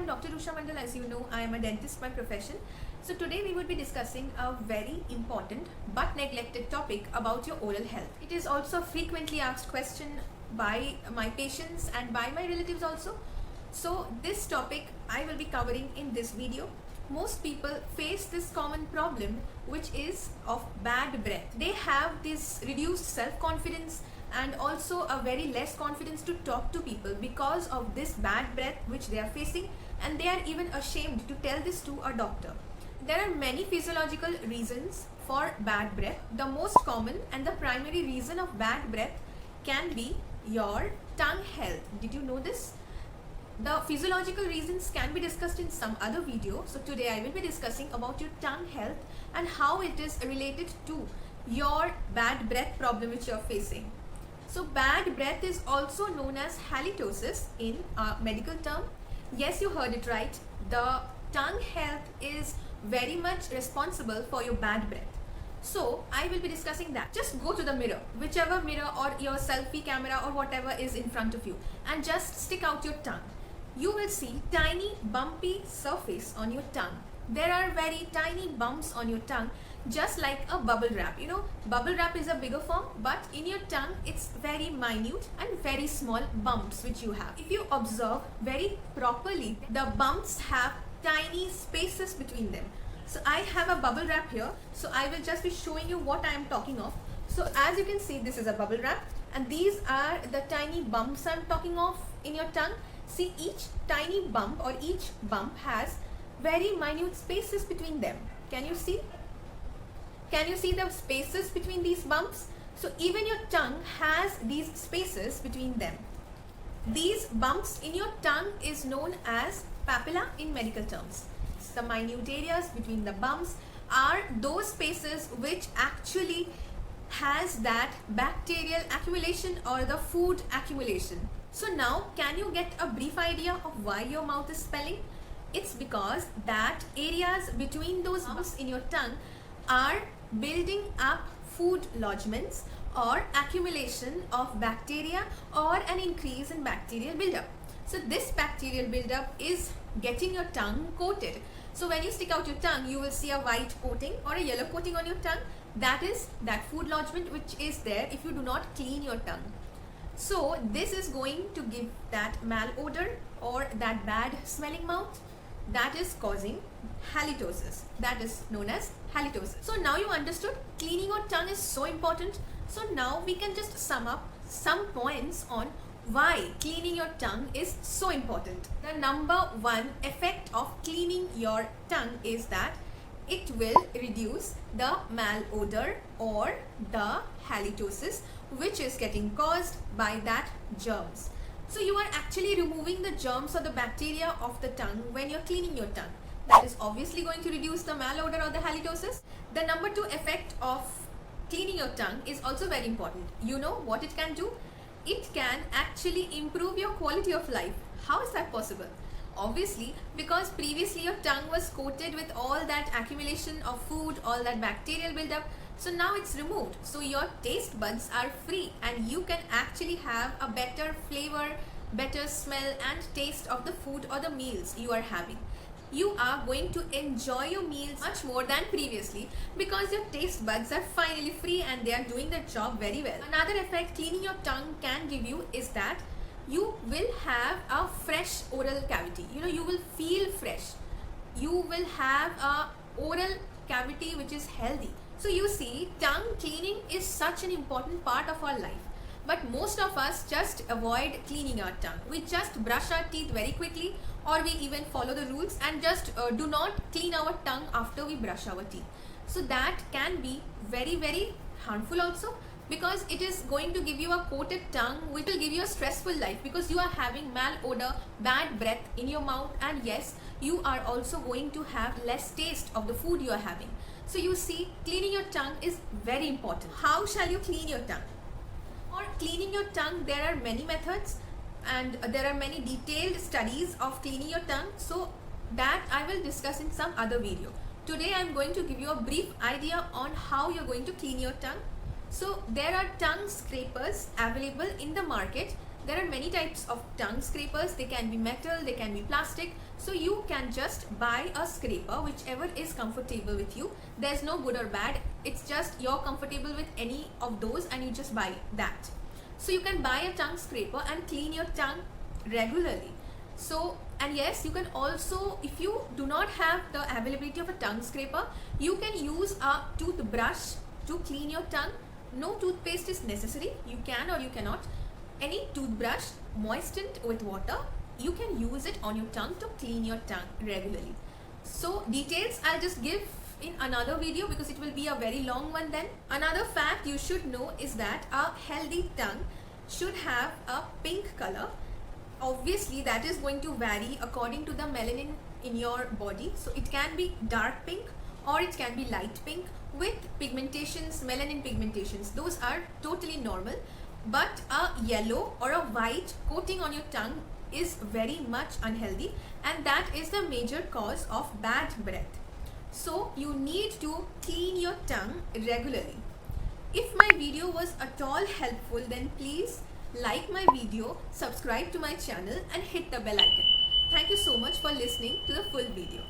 Dr. Usha Mandal. As you know, I am a dentist by profession. So today we will be discussing a very important but neglected topic about your oral health. It is also a frequently asked question by my patients and by my relatives also. So this topic I will be covering in this video. Most people face this common problem, which is of bad breath. They have this reduced self-confidence and also a very less confidence to talk to people because of this bad breath which they are facing, and they are even ashamed to tell this to a doctor. There are many physiological reasons for bad breath. The most common and the primary reason of bad breath can be your tongue health. Did you know this? The physiological reasons can be discussed in some other video. So today I will be discussing about your tongue health and how it is related to your bad breath problem which you are facing. So bad breath is also known as halitosis in a medical term. Yes, you heard it right. The tongue health is very much responsible for your bad breath. So I will be discussing that. Just go to the mirror, whichever mirror or your selfie camera or whatever is in front of you, and just stick out your tongue. You will see tiny bumpy surface on your tongue. There are very tiny bumps on your tongue, just like a bubble wrap. You know, bubble wrap is a bigger form, but in your tongue it's very minute and very small bumps which you have. If you observe very properly, the bumps have tiny spaces between them. So I have a bubble wrap here, so I will just be showing you what I am talking of. So as you can see, this is a bubble wrap, and these are the tiny bumps I am talking of in your tongue. See, each tiny bump or each bump has very minute spaces between them. Can you see? Can you see the spaces between these bumps? So even your tongue has these spaces between them. These bumps in your tongue is known as papilla in medical terms. The minute areas between the bumps are those spaces which actually has that bacterial accumulation or the food accumulation. So now, can you get a brief idea of why your mouth is swelling? It's because that areas between those bumps in your tongue are building up food lodgements or accumulation of bacteria or an increase in bacterial buildup. So this bacterial buildup is getting your tongue coated. So when you stick out your tongue, you will see a white coating or a yellow coating on your tongue. That is that food lodgement which is there if you do not clean your tongue. So this is going to give that malodor or that bad smelling mouth that is causing halitosis. That is known as halitosis. So now you understood cleaning your tongue is so important. So now we can just sum up some points on why cleaning your tongue is so important. The number one effect of cleaning your tongue is that it will reduce the malodor or the halitosis which is getting caused by that germs. So you are actually removing the germs or the bacteria of the tongue when you're cleaning your tongue. That is obviously going to reduce the malodor or the halitosis. The number two effect of cleaning your tongue is also very important. You know what it can do? It can actually improve your quality of life. How is that possible? Obviously, because previously your tongue was coated with all that accumulation of food, all that bacterial buildup. So now it's removed. So your taste buds are free and you can actually have a better flavor, better smell and taste of the food or the meals you are having. You are going to enjoy your meals much more than previously because your taste buds are finally free and they are doing their job very well. Another effect cleaning your tongue can give you is that you will have a fresh oral cavity. You know, you will feel fresh. You will have a oral cavity which is healthy. So you see, tongue cleaning is such an important part of our life. But most of us just avoid cleaning our tongue. We just brush our teeth very quickly, or we even follow the rules and just do not clean our tongue after we brush our teeth. So that can be very, very harmful also, because it is going to give you a coated tongue which will give you a stressful life because you are having malodor, bad breath in your mouth, and yes, you are also going to have less taste of the food you are having. So you see, cleaning your tongue is very important. How shall you clean your tongue? For cleaning your tongue, there are many methods and there are many detailed studies of cleaning your tongue. So that I will discuss in some other video. Today I am going to give you a brief idea on how you are going to clean your tongue. So there are tongue scrapers available in the market There are many types of tongue scrapers. They can be metal, they can be plastic. So you can just buy a scraper, whichever is comfortable with you. There's no good or bad. It's just you're comfortable with any of those and you just buy that. So you can buy a tongue scraper and clean your tongue regularly. So, and yes, you can also, if you do not have the availability of a tongue scraper, you can use a toothbrush to clean your tongue. No toothpaste is necessary. You can or you cannot. Any toothbrush moistened with water, you can use it on your tongue to clean your tongue regularly. So details I'll just give in another video because it will be a very long one then. Another fact you should know is that a healthy tongue should have a pink color. Obviously that is going to vary according to the melanin in your body. So it can be dark pink or it can be light pink with pigmentations, melanin pigmentations. Those are totally normal. But a yellow or a white coating on your tongue is very much unhealthy, and that is the major cause of bad breath. So you need to clean your tongue regularly. If my video was at all helpful, then please like my video, subscribe to my channel and hit the bell icon. Thank you so much for listening to the full video.